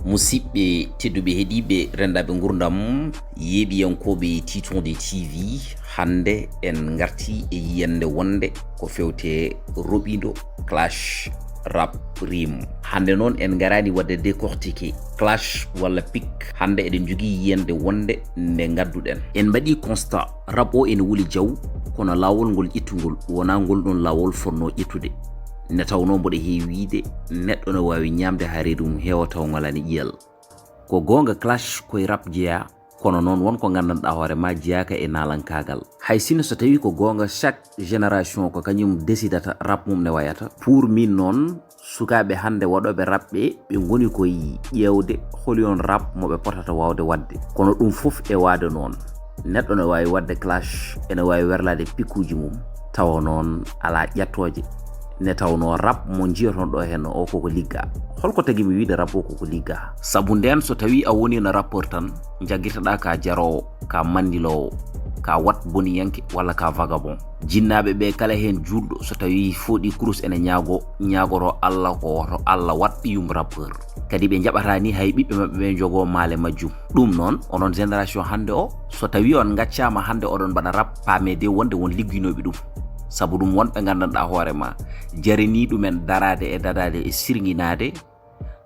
Musidɓe tedduɓe heeɗiɓe rendaɓe gurdam yeeɓiyankoɓe titonde TV hande en garti e yiyande wonde ko fewte Roɓɓido clash rap rim. Hande noon en garani wadde décortiquer clash walla pic. Hande eɗen jogui yiyande wonde nde gadduɗen. En mbaɗi constat rap o ene wuli jaw kono lawol ngol ƴettugol wona ngol ɗon lawol fonno ƴettude. Ne tawno mboɗo heewide neɗɗo no wawi ñamde ha reedu mum heewa taw ngalani ƴiyal. Ko gonga clash koye rap jeeya kono noon wonko gandanɗa hoore ma jeeyaka e nalankagal. Hay sino so tawi ko gonga chaque génération ko kañum décidata rap mum ne wayata. Pour min noon sukaɓe hande waɗoɓe rap ɓe goni koye ƴewde holion rap moɓe potata wawde wadde. Kono ɗum fof e wade noon neɗɗo ne wawi wadde clash ene wawi werlade pikkuji mum tawa noon ala ƴattoje. Ne tawno rap mo jiyaton ɗo hen o koko ligga. Holko tagi mi wiide rap o koko ligga? Sabu nden so tawi a woni no rappeur tan jaggitoɗa ka jarowo, ka mandilowo, ka wat boniyanke walla ka vagabond. Jinnaɓe ɓe kala hen julɗo so tawi foɗi kurus ene ñagoto Allah ko woto Allah wat ɓiyum rappeur. Kadi ɓe jaɓatani hay ɓiɓɓe mabɓe ɓe jogo maale majjum. Ɗum noon onon génération hande o so tawi on gaccama hande oɗon mbaɗa rap pamede wonde won ligginoɓe ɗum. Sabu ɗum wonɓe gandanɗa hoore ma jarini ɗumen darade e dadade e sirginade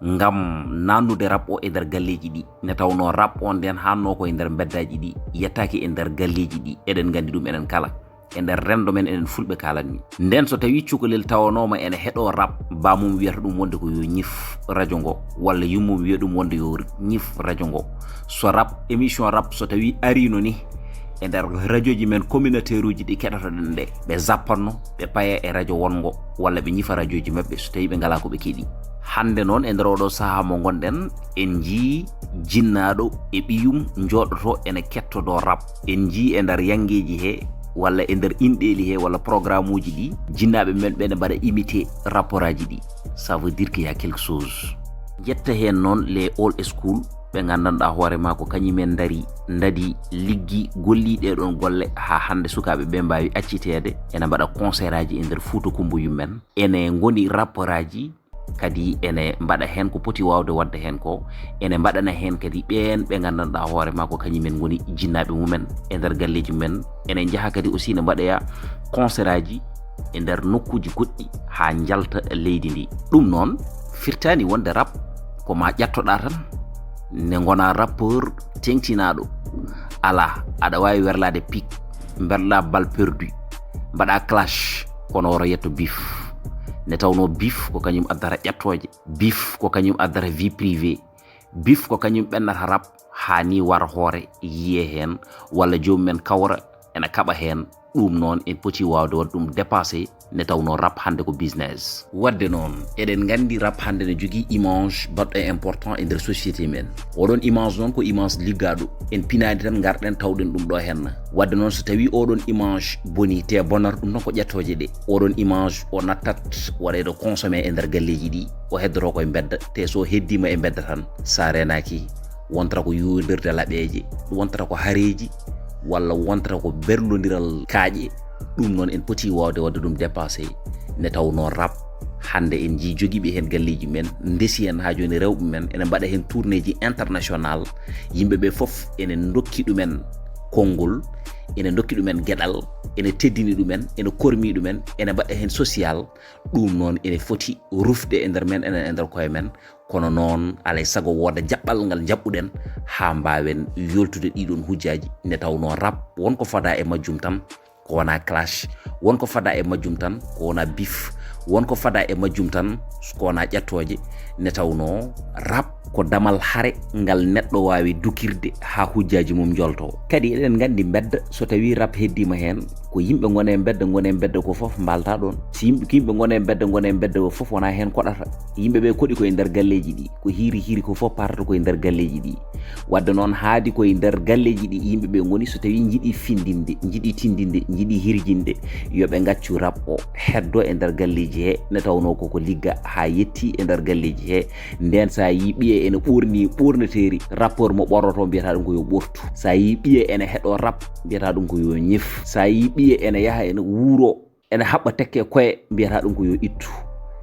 ngam nannude rap o e nder galleji ɗi. Ne tawno rap on nden hanno ko e nder beddaji ɗi yettaki e nder galleji ɗi. Eɗen gandi ɗum enen kala e nder rendo men enen fulɓe kalanmi. Nden so tawi cukalel tawanoma ene heɗo rap bamum wiyata ɗum wonde ko yo ñif radio ngo walla yummum wiya ɗum wonde yo ñif radio ngo. So rap émission rap so tawi arino ni e nder radio ji men communautaire uji ɗi keɗotoɗen ɗe ɓe zappanno ɓe paya e radio wongo walla ɓe ñifa radio ji mabɓe so tawi ɓe ngala ko ɓe keeɗi. Hande noon e nder oɗo saaha mo gonɗen en jii jinnaɗo e ɓiyum joɗoto ene kettodo rap. En jii e nder yangeji he walla e nder inɗeli he walla programme uji ɗi jinnaɓe men ɓene mbaɗa imité rapport aji ɗi. Ça veut dire qu'il y a quelque chose. Jetta hen noon les old school ɓe gandanɗa hoore ma ko kañumen dadi liggi golliɗe ɗon golle ha hande sukaɓe ɓe mbawi accitede ene mbaɗa concert aji e nder Fouta Kumboyum men. Ene goni rapport aji kadi ene mbaɗa hen ko poti wawde wadde hen ko. Ene mbaɗana hen kadi ɓen ɓe gandanɗa hoore ma ko kañumen goni jinnaɓe mumen e nder galleji mumen. Ene jaaha kadi aussi ne mbaɗaya concert aji e nder nokkuji goɗɗi ha jalta leydi ndi. Ɗum noon firtani wonde rap ko ma ƴattoɗa tan ne gona rappeur tengtinaɗo. Ala aɗa wawi werlade pic berɗa bal perdu mbaɗa clash kono woro yetto bif. Ne tawno bif ko kañum addata ƴattoje, bif ko kañum addata vie privée, bif ko kañum ɓennata rap ha ni wara hoore yiye hen walla jomumen kawra ene kaɓa hen. Ɗum noon en poti wawde wadde ɗum dépassé. Ne tawno rap hande ko business. Wadde noon eɗen gandi rap hande ne jogui image baɗɗo important e nder société men. Oɗon image noon ko image liggaɗo. En pinadi tan garɗen tawɗen ɗum ɗo henna. Wadde noon so tawi oɗon image boni te bonata ɗum noon ko ƴettoje ɗe. Oɗon image o nattat waɗeɗo consommé e nder galleji ɗi o heddoto koye bedda te so heddima e bedda tan sa renaki wontata ko yodirde laɓeje, wontata ko haareji walla wontata ko berlodiral kaaƴe. Ɗum noon en poti wawde wadde ɗum dépassé. Ne tawno rap hande en ji jogiiɓe hen galleji men ndesi hen ha joni rewɓe men ene mbaɗa hen tourné ji international. Yimɓeɓe foof ene dokki ɗumen konngol, ene dokki ɗumen gueɗal, ene teddini ɗumen, ene kormi ɗumen, ene mbaɗa hen social. Ɗum noon ene foti rufde e nder men enen e nder koye men. Kono noon alay sago woda jaɓɓal ngal jaɓɓuɗen ha mbawen yoltude ɗiɗon hujjaji. Ne tawno rap wonko fada e majjum tan ko wona clash, wonko fada e majjum tan ko wona bif, wonko fada e majjum tan ko wona ƴattoje. Ne tawno rap ko damal hare ngal neɗɗo wawi dukirde ha hujjaji mum jolto. Kadi eɗen gandi bedda so tawi rap heddima hen ko yimɓe gone bedda ko foof mbalta ɗon. Si yimɓe gone bedda ko foof wona hen koɗata. Yimɓeɓe koɗi koye nder galleji ɗi ko hiri ko foof partata koye nder galleji ɗi. Wadde noon haadi koye nder galleji ɗi yimɓeɓe goni so tawi jiiɗi findinde, jiiɗi tindinde, jiiɗi hirjinde yoɓe gaccu rap o heddo e nder galleji he. Ne tawno koko ligga ha yetti e nder galleji he. Nden sa yi ɓiye ene ɓorni ɓorneteri rappeur mo ɓornoto mbiyata ɗum ko yo ɓortu. Sa yi ɓiye ene heɗo rap mbiyata ɗum ko yo ñif. Sa yi ɓiye ene yaha ene wuuro ene haɓɓa tekke koye mbiyata ɗum ko yo ittu.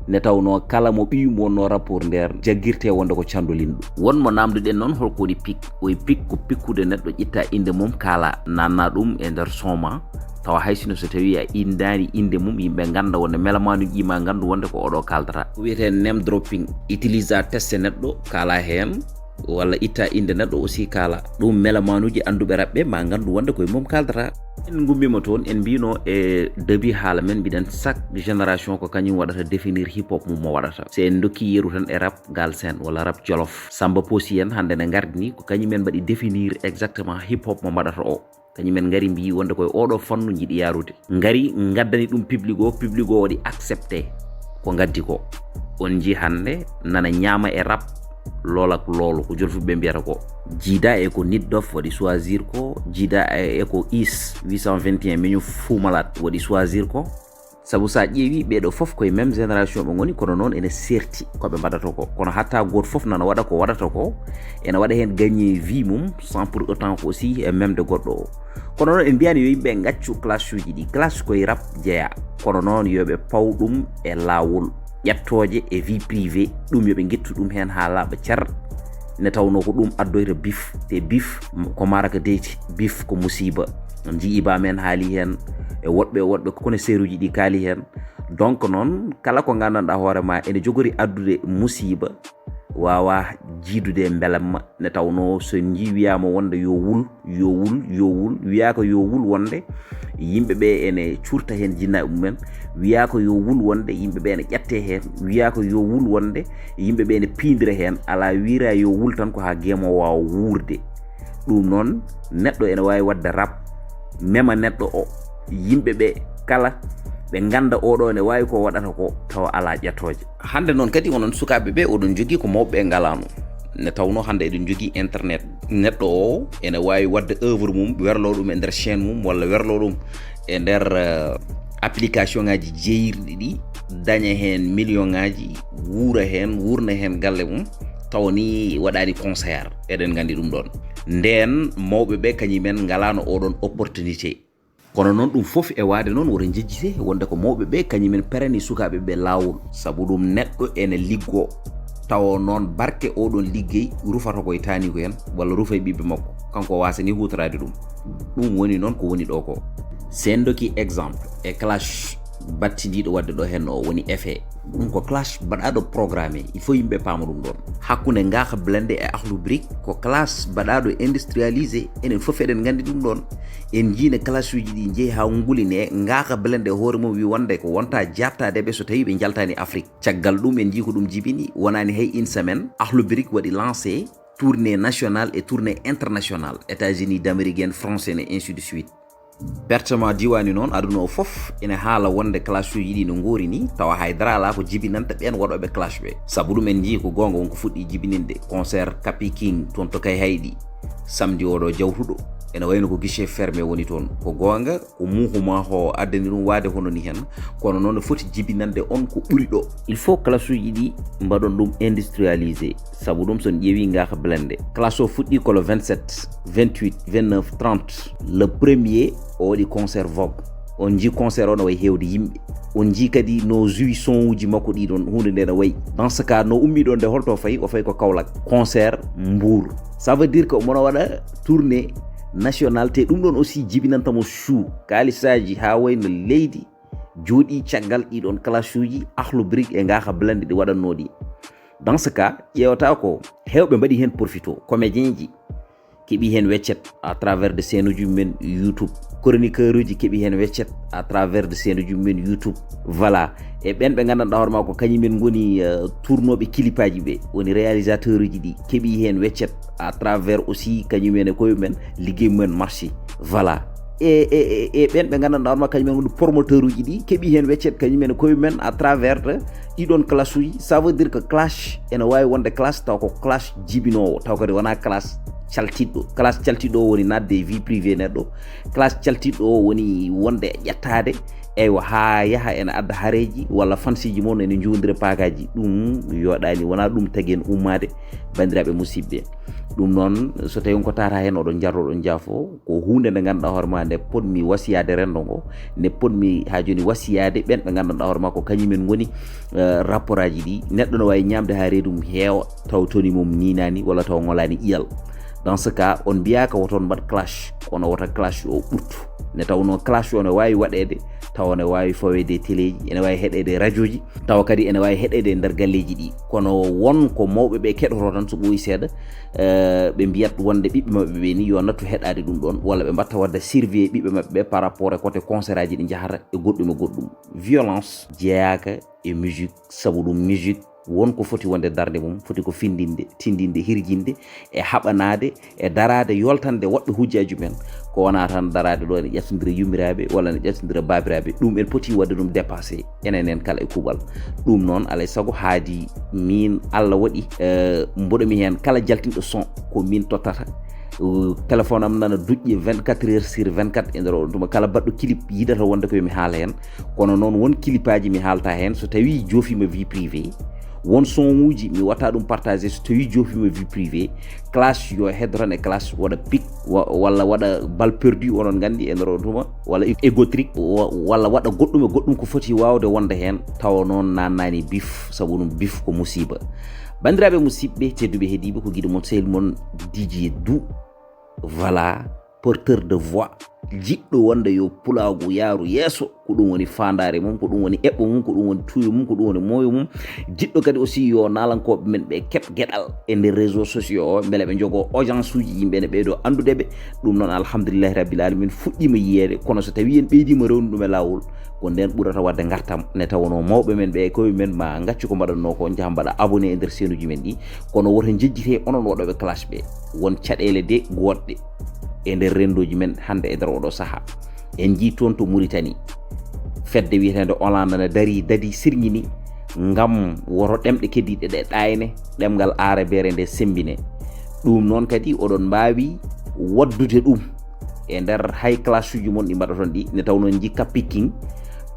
ne tawno kala mo ɓiyum wonno rapport nder jaggirte wonde ko candolinɗo wonmo namduɗen noon holko woni pic oye pic ko pikkude neɗɗo ƴitta inde mum kaala nanna ɗum e nder soma tawa haysino so tawi a indani inde mum yimɓe ganda wonde melamanuji ma gandu wonde ko oɗo kaldata ko wiyete name dropping utilisa teste neɗɗo kala hen walla itta inde neɗɗo aussi kala ɗum melamanuji anduɓe raɓɓe ma gandu wonde koye mum kaldata en gummima toon en mbino e début haala men mbiɗen chaque génération ko kañum waɗata définir hip hop mum mo waɗata so en dokki yeru tan e rap galsen walla rap jolof samba posi en hande ne gardini ko kañumen mbaɗi définir exactement hip hop mo mbaɗata o kañumen ngari mbi wonde koye oɗo fannu jiiɗi yarude ngari gaddani ɗum public o waɗi accepté ko gaddi ko on ji hande nana ñaama e rap lola ko lolo ko jolfuɓe mbiyata ko jiida e ko niddof waɗi choisir ko jiida e ko is 821 miñu fumalat waɗi choisir ko sabu sa ƴeewi ɓeɗo fof koye même génération ɓe goni kono noon ene serti koɓe mbaɗata ko kono hatta goto fof nana waɗa ko waɗata ko ene waɗa hen gagné vie mum sans pour autant ko aussi e même de goɗɗo o kono noon en mbiyani yo yimɓe gaccu classe uji ɗi classe koye rap jeeya kono noon yoɓe paw ɗum e lawol ƴettoje e vie privé ɗum yoɓe gettu ɗum hen ha laaɓa car ne tawno ko ɗum addoyta bif te bif ko maraka deyti bif ko musiba jiiba men haali hen e woɗɓe connaisseur uji ɗi kaali hen donc noon kala ko gandanɗa hoorema ene jogori addude musiba wawa jiidude belamma ne tawno so ji wiyama wonde yo wul wiyaka yo wul wonde yimɓeɓe ene curta hen jinnaɓe mumen wiyaka yo wul wonde yimɓeɓe ene ƴette hen wiyaka yo wul wonde yimɓeɓe ene pindira hen ala wira yo wul tan ko ha guemo wawa wuurde ɗum noon neɗɗo ene wawi wadde rap mema neɗɗo o yimɓeɓe kala ɓe ganda oɗo ne wawi ko waɗata ko tawa ala ƴettoje hande noon kadi onon sukaɓe ɓe oɗon jogui ko mawɓe ngalano ne tawno hande eɗen jogui internet neɗɗo o ene wawi wadde œuvre mum werlo ɗum e nder chaîne mum walla werlo ɗum e nder application ngaji jeeyirɗi ɗi daña hen million ngaji wurna hen galle mum tawni waɗani conseil eɗen gandi ɗum ɗon nden mawɓe ɓe kañumen ngalano oɗon opportunité kono noon ɗum fof e waade noon woto jejjite wonde ko mawɓe ɓe kañumen perani sukaɓe ɓe lawol saabu ɗum neɗɗo ene liggo tawa noon barke oɗon liggey rufata koye tani ko hen walla rufa e ɓiɓɓe makko kanko wasani hutorade ɗum woni noon ko woni ɗo ko sen doki exemple e clash battidiɗo wadde ɗo hen o woni effet ɗum ko clash baɗaɗo programmé il faut yimɓe paama ɗum ɗon hakkude ngaka blende e ahlu brick ko classe baɗaɗo industrialisé enen fof eɗen gandi ɗum ɗon en jiine classe uji ɗi jeeyi ha nguline ngaka blende hoore mum wi wonde ko wonta jartadeɓe so tawi ɓe jaltani afrique caggal ɗum en jii ko ɗum jibini wonani hay une semaine ahlu brick waɗi lancé tournée nationale et tournée internationale États-Unis d'Amérique en français et ainsi de suite pertement diwani noon aduna o fof ene haala wonde classe uji ɗi no goori ni tawa haydara ala ko jibinanta ɓen waɗoɓe classe ɓe saabu ɗum en jii ko gonga wonko fuɗɗi jibininde concert Kapi King toon to kay hayɗi samedi oɗo jawtuɗo ene wayno ko guichet fermé woni toon ko gonga ko muhuma ho addani ɗum waade hono ni hen kono noon foti jibinande on ko ɓuri ɗo il faut classe uji ɗi mbaɗon ɗum industrialisé saabu ɗum son ƴeewi ngaka blende classe o fuɗɗi ko le 27 28 29 30 le premier o waɗi concert vogue on ji concert o no way hewde yimɓe on ji kadi no jouit son uji makko ɗiɗon hunde nde no wayi dans ce cas no ummi ɗon nde holto fayi o fayi ko Kaolack concert Mbour ça veut dire que omono waɗa tournée national te ɗum ɗon aussi jibinantamo chou kalisaji ha wayno leydi jooɗi caggal ɗiɗon classe uji ahlu brick e ngaka blende ɗi waɗannoɗi dans ce cas ƴewata ko hewɓe mbaɗi hen profito comédien ji keeɓi hen weccet à travers de scène uji men YouTube chroniqueur uji keeɓi hen weccet à travers de scène uji men YouTube voilà e ɓen ɓe gandanɗa hoorema ko kañumen goni tournoɓe kilipaji ɓe woni réalisateur uji ɗi keeɓi hen weccet à travers aussi kañumen e koyemumen liggey mumen marché voilà e ɓen ɓe gandanɗa hoorema kañumen goni promoteur uji ɗi keeɓi hen weccet kañumen e koyemumen à travers de ɗiɗon classe uji ça veut dire que classe ene wawi wonde classe taw ko classe jibinowo taw kadi wona classe caltiɗɗo classe caltiɗɗo o woni nadde vie privé neɗɗo classe caltiɗɗo o woni wonde ƴettade eywa ha yaha ene adda hareji walla fansiji moon ene jodira pakaji ɗum yoɗani wona ɗum tagui en ummade bandiraɓe musidɓe ɗum noon so tawi ko tata hen oɗon jarroɗon jaafo ko hunde nde ganduɗa hoorema nde podmi wasiyade rendo ngo nde podmi ha joni wasiyade ɓen ɓe ganduɗa hoorema ko kañumen goni rapport aji ɗi neɗɗo no wawi ñamde ha reedum heewa taw toni mum ninani walla taw ngolani iyal. Dans ce cas on mbiyaka woton mbaɗ clash kono wota clash o ɓurtu ne tawno clash o ne wawi waɗede taw ne wawi fawede téléji ene wawi heɗede radio ji tawa kadi ene wawi heɗede nder galleji ɗi kono won ko mawɓe ɓe keɗoto tan so ɓooyi seeɗa ɓe mbiyat wonde ɓiɓɓe maɓɓe ɓe ni yo nattu heɗade ɗum ɗon walla ɓe mbatta wadde surveiller ɓiɓɓe maɓɓe ɓe par rapport e côté concert aji ɗi jahata e goɗɗum e goɗɗum. Violence jeeyaka e musique sabu ɗum musique wonko foti wonde darde mum foti ko findinde tindinde hirjinde e haɓanade e darade yoltande woɓɓe hujjaji men ko wona tan darade ɗo ne ƴettodira yummiraɓe walla ne ƴettodira babiraɓe ɗum en poti wadde ɗum dépassé enen en kala e kuuɓal. Ɗum noon alay saago haadi min Allah waɗi mboɗomi hen kala jaltinɗo son ko min tottata téléphone am nana duƴƴi 24 heures sur 24 e nder o tuma kala baɗɗo clip yidata wonde ko mi haala hen kono noon won clipaji mi haalta hen so tawi joofima vie privée won son uji mi watta ɗum partagé so tawi joofima vie privé clash yo heddotan e clash waɗa pic walla waɗa bal perdu onon gandi e nder tuma walla égotrique walla waɗa goɗɗum e goɗɗum ko foti wawde wonde hen tawa noon nannani bif sabu ɗum bif ko musiba. Bandiraɓe musidɓe tedduɓe heeɗiɓe ko guiɗo mon sehil mon DJ Dou, voilà porteur de voix jiɗɗo wonde yo pulagu yaaru yeeso ko ɗum woni fandare mum ko ɗum woni eɓɓo mum ko ɗum woni tuyo mum ko ɗum woni moyo mum jiɗɗo kadi aussi yo nalankoɓe men ɓe keɓ gueɗal e nder réseaux sociaux o beele ɓe jogo audience uji yimɓe ne ɓeydo andudeɓe ɗum noon alhamdulillahi rabbil alamin fuɗɗima yiyede kono so tawi en ɓeydima rewnu ɗum e lawol ko nden ɓurata wadde gartam ne tawno mawɓe men ɓe koye men ma gaccu ko mbaɗanno ko jaaha mbaɗa abonné e nder senuji men ɗi kono woto jejjite onon waɗoɓe clash ɓe won caɗele de goɗɗe e nder rendoji men hande e nder oɗo saaha en jii toon to Mauritanie fedde wiyetede Hollande ne dadi sirñini ngam woto ɗemɗe keddiɗe ɗe ɗayne ɗemgal arabere nde sembine ɗum noon kadi oɗon mbawi waddude ɗum e nder hay clash uji mon ɗi mbaɗaton ɗi ne tawno jikka picking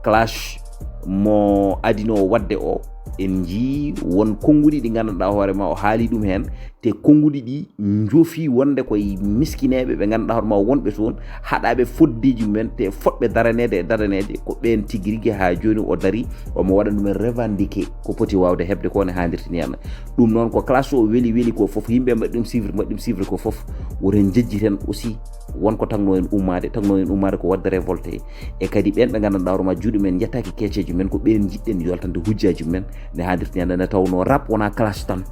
clash mo adino wadde o en jii won konguɗi ɗi ganduɗa hoorema o haali ɗum hen te konguɗi ɗi joofi wonde koye miskineɓe ɓe ganduɗa hoorema wonɓe toon haɗaɓe foddeji mumen te foɗɓe daranede e daranede ko ɓen tigui rigui ha joni o dari omo waɗa ɗumen revendiqué ko poti wawde hebde ko ne handirtini henna ɗum noon ko classe o weeli ko foof yimɓe mbaɗi ɗum suivre ko foof woten jejjiten aussi wonko tagno en ummade ko wadde révolté e kadi ɓen ɓe ganduɗa hoorema juuɗe men jettaki kecceji men ko ɓen jiɗɗen yoltande hujjaji men ne handirtini henna ne tawno rap wona clash tan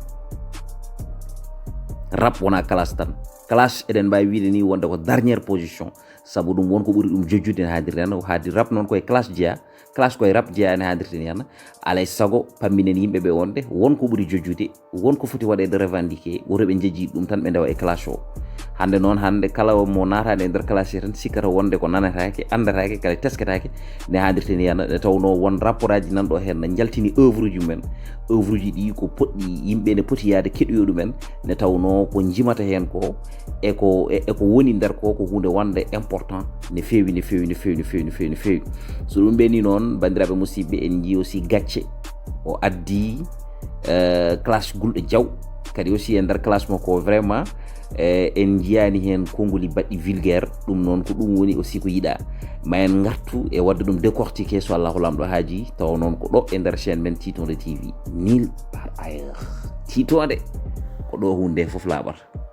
rap wona clash tan clash eɗen mbawi wiide ni wonde ko dernière position sabu ɗum wonko ɓuuri ɗum jojjude ne handirti henna haadi rap noon koye clash jeeya clash koye rap jeeya ne handirtini henna alay saago pamminen yimɓeɓe wonde wonko ɓuuri jojjude wonko foti waɗede revendiqué wotoɓe jejji ɗum tan ɓe ndewa e clash o hande noon kala mo natade e nder classe tan sikkata wonde ko nanatake andatake kala tesketake ne handirtini henna ne tawno won rapport aji nanɗo hen ne jaltini œuvre uji men œuvre uji ɗi ko poɗɗi yimɓe ne poti yaade keɗoyo ɗumen ne tawno ko jimata hen ko eko woni nder ko hunde wonde important ne fewi so ɗum ɓeni noon bandiraɓe musidɓe en jii aussi gacce o addi classe gulɗo diaw kadi aussi e nder classe makko vraiment en jiyani hen konguli baɗɗi vulgaire ɗum noon ko ɗum woni aussi ko yiɗa ma en gartu e wadde ɗum décortiqué so Allahu lamɗo haaji tawa noon ko ɗo e nder chaîne men Titonde TV nulle part ailleurs Titonde ko ɗo hunde foof laaɓata.